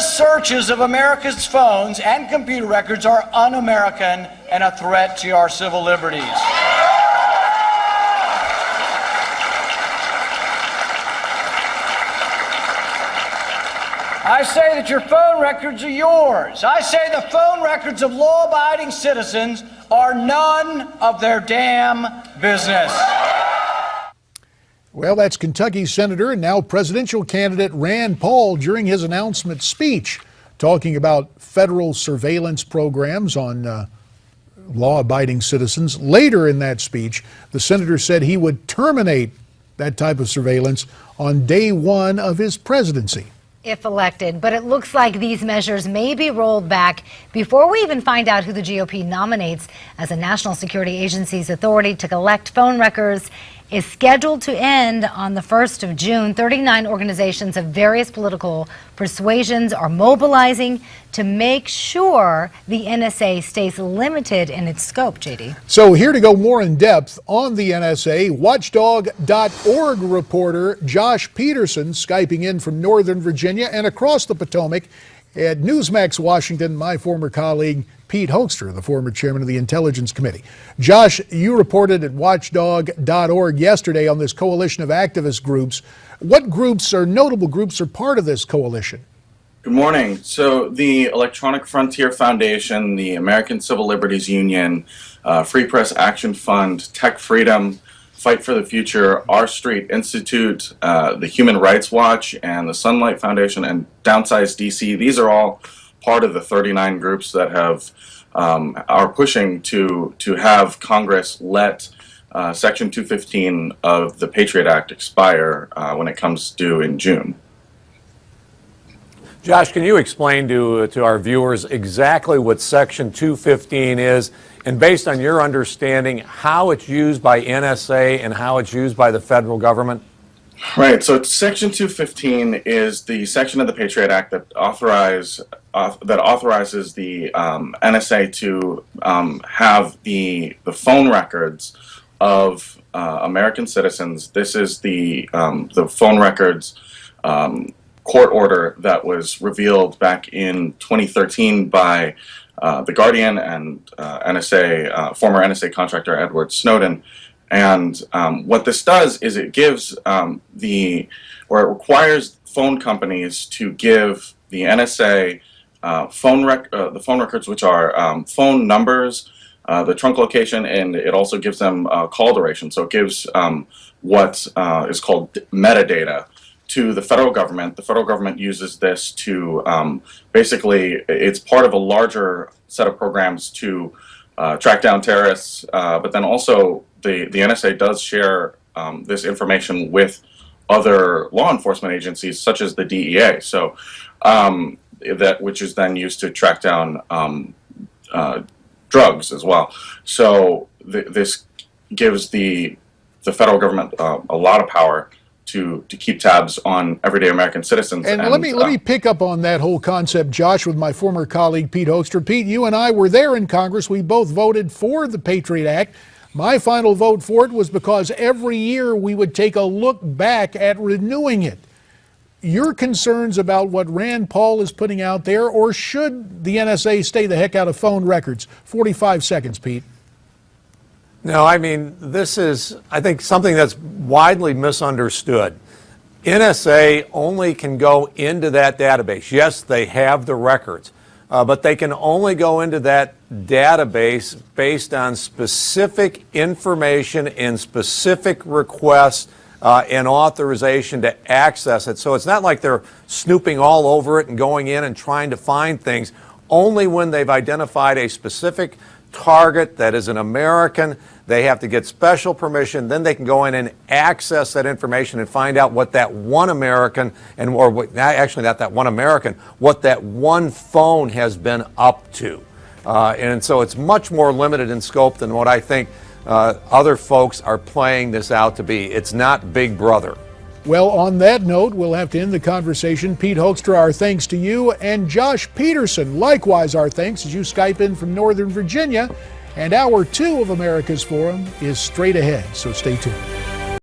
NSA's searches of America's phones and computer records are un-American and a threat to our civil liberties. I say that your phone records are yours. I say the phone records of law-abiding citizens are none of their damn business. Well, that's Kentucky Senator and now presidential candidate Rand Paul during his announcement speech, talking about federal surveillance programs on law-abiding citizens. Later in that speech, the senator said he would terminate that type of surveillance on day one of his presidency. If elected, but it looks like these measures may be rolled back before we even find out who the GOP nominates as a national security agency's authority to collect phone records is scheduled to end on the 1st of June. 39 organizations of various political persuasions are mobilizing to make sure the NSA stays limited in its scope, JD. So here to go more in depth on the NSA, watchdog.org reporter Josh Peterson, Skyping in from Northern Virginia and across the Potomac at Newsmax Washington, my former colleague Pete Hoekstra, the former chairman of the Intelligence Committee. Josh, you reported at watchdog.org yesterday on this coalition of activist groups. What groups or notable groups are part of this coalition? Good morning. So the Electronic Frontier Foundation, the American Civil Liberties Union, Free Press Action Fund, Tech Freedom, Fight for the Future, R Street Institute, the Human Rights Watch, and the Sunlight Foundation, and Downsize DC. These are all part of the 39 groups that are pushing to have Congress let Section 215 of the Patriot Act expire when it comes due in June. Josh, can you explain to our viewers exactly what Section 215 is, and based on your understanding, how it's used by NSA and how it's used by the federal government? Right. So Section 215 is the section of the Patriot Act that authorizes the NSA to have the phone records of American citizens. This is the phone records court order that was revealed back in 2013 by The Guardian and former NSA contractor Edward Snowden. And what this does is it gives it requires phone companies to give the NSA the phone records, which are phone numbers, the trunk location, and it also gives them call duration. So it gives what is called metadata to the federal government. The federal government uses this to basically, it's part of a larger set of programs to track down terrorists, but then also the NSA does share this information with other law enforcement agencies, such as the DEA. So which is then used to track down drugs as well. So this gives the federal government a lot of power to keep tabs on everyday American citizens. And let me pick up on that whole concept, Josh, with my former colleague Pete Hoekstra. Pete, you and I were there in Congress. We both voted for the Patriot Act. My final vote for it was because every year we would take a look back at renewing it. Your concerns about what Rand Paul is putting out there, or should the NSA stay the heck out of phone records? 45 seconds, Pete. No, I mean, this is, I think, something that's widely misunderstood. NSA only can go into that database. Yes, they have the records, but they can only go into that database based on specific information and specific requests and authorization to access it. So it's not like they're snooping all over it and going in and trying to find things. Only when they've identified a specific target that is an American, they have to get special permission. Then they can go in and access that information and find out what that one American, actually not that one American, what that one phone has been up to. And so it's much more limited in scope than what I think other folks are playing this out to be. It's not Big Brother. Well, on that note, we'll have to end the conversation. Pete Hoekstra, our thanks to you, and Josh Peterson, likewise our thanks as you Skype in from Northern Virginia. And hour 2 of America's Forum is straight ahead, so stay tuned.